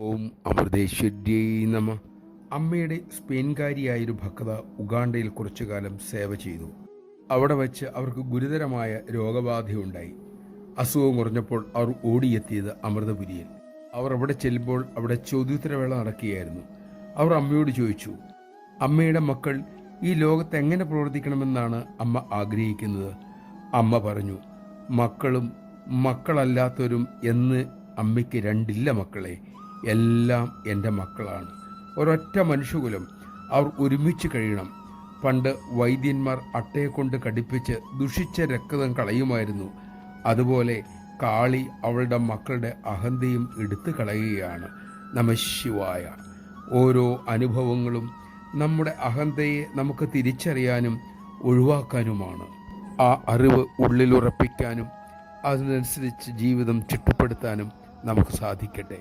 ഓം അമൃതേശ്വര്യൈ നമ. അമ്മയുടെ സ്പെയിൻകാരിയായൊരു ഭക്ത ഉഗാണ്ടയിൽ കുറച്ചു കാലം സേവ ചെയ്തു. അവിടെ വച്ച് അവർക്ക് ഗുരുതരമായ രോഗബാധയുണ്ടായി. അസുഖം കുറഞ്ഞപ്പോൾ അവർ ഓടിയെത്തിയത് അമൃതപുരിയിൽ. അവർ അവിടെ ചെല്ലുമ്പോൾ അവിടെ ചോദ്യോത്തരവേള നടക്കുകയായിരുന്നു. അവർ അമ്മയോട് ചോദിച്ചു, അമ്മയുടെ മക്കൾ ഈ ലോകത്ത് എങ്ങനെ പ്രവർത്തിക്കണമെന്നാണ് അമ്മ ആഗ്രഹിക്കുന്നത്? അമ്മ പറഞ്ഞു, മക്കളും മക്കളല്ലാത്തവരും എന്ന് അമ്മയ്ക്ക് രണ്ടില്ല മക്കളെ, എല്ലാം എൻ്റെ മക്കളാണ്. ഒരൊറ്റ മനുഷ്യകുലം, അവർ ഒരുമിച്ച് കഴിയണം. പണ്ട് വൈദ്യന്മാർ അട്ടയെക്കൊണ്ട് കടിപ്പിച്ച് ദുഷിച്ച രക്തം കളയുമായിരുന്നു. അതുപോലെ കാളി അവളുടെ മക്കളുടെ അഹന്തയും എടുത്തു കളയുകയാണ്. നമഃശിവായ. ഓരോ അനുഭവങ്ങളും നമ്മുടെ അഹന്തയെ നമുക്ക് തിരിച്ചറിയാനും ഒഴിവാക്കാനുമാണ്. ആ അറിവ് ഉള്ളിലുറപ്പിക്കാനും അതിനനുസരിച്ച് ജീവിതം ചിട്ടപ്പെടുത്താനും നമുക്ക് സാധിക്കട്ടെ.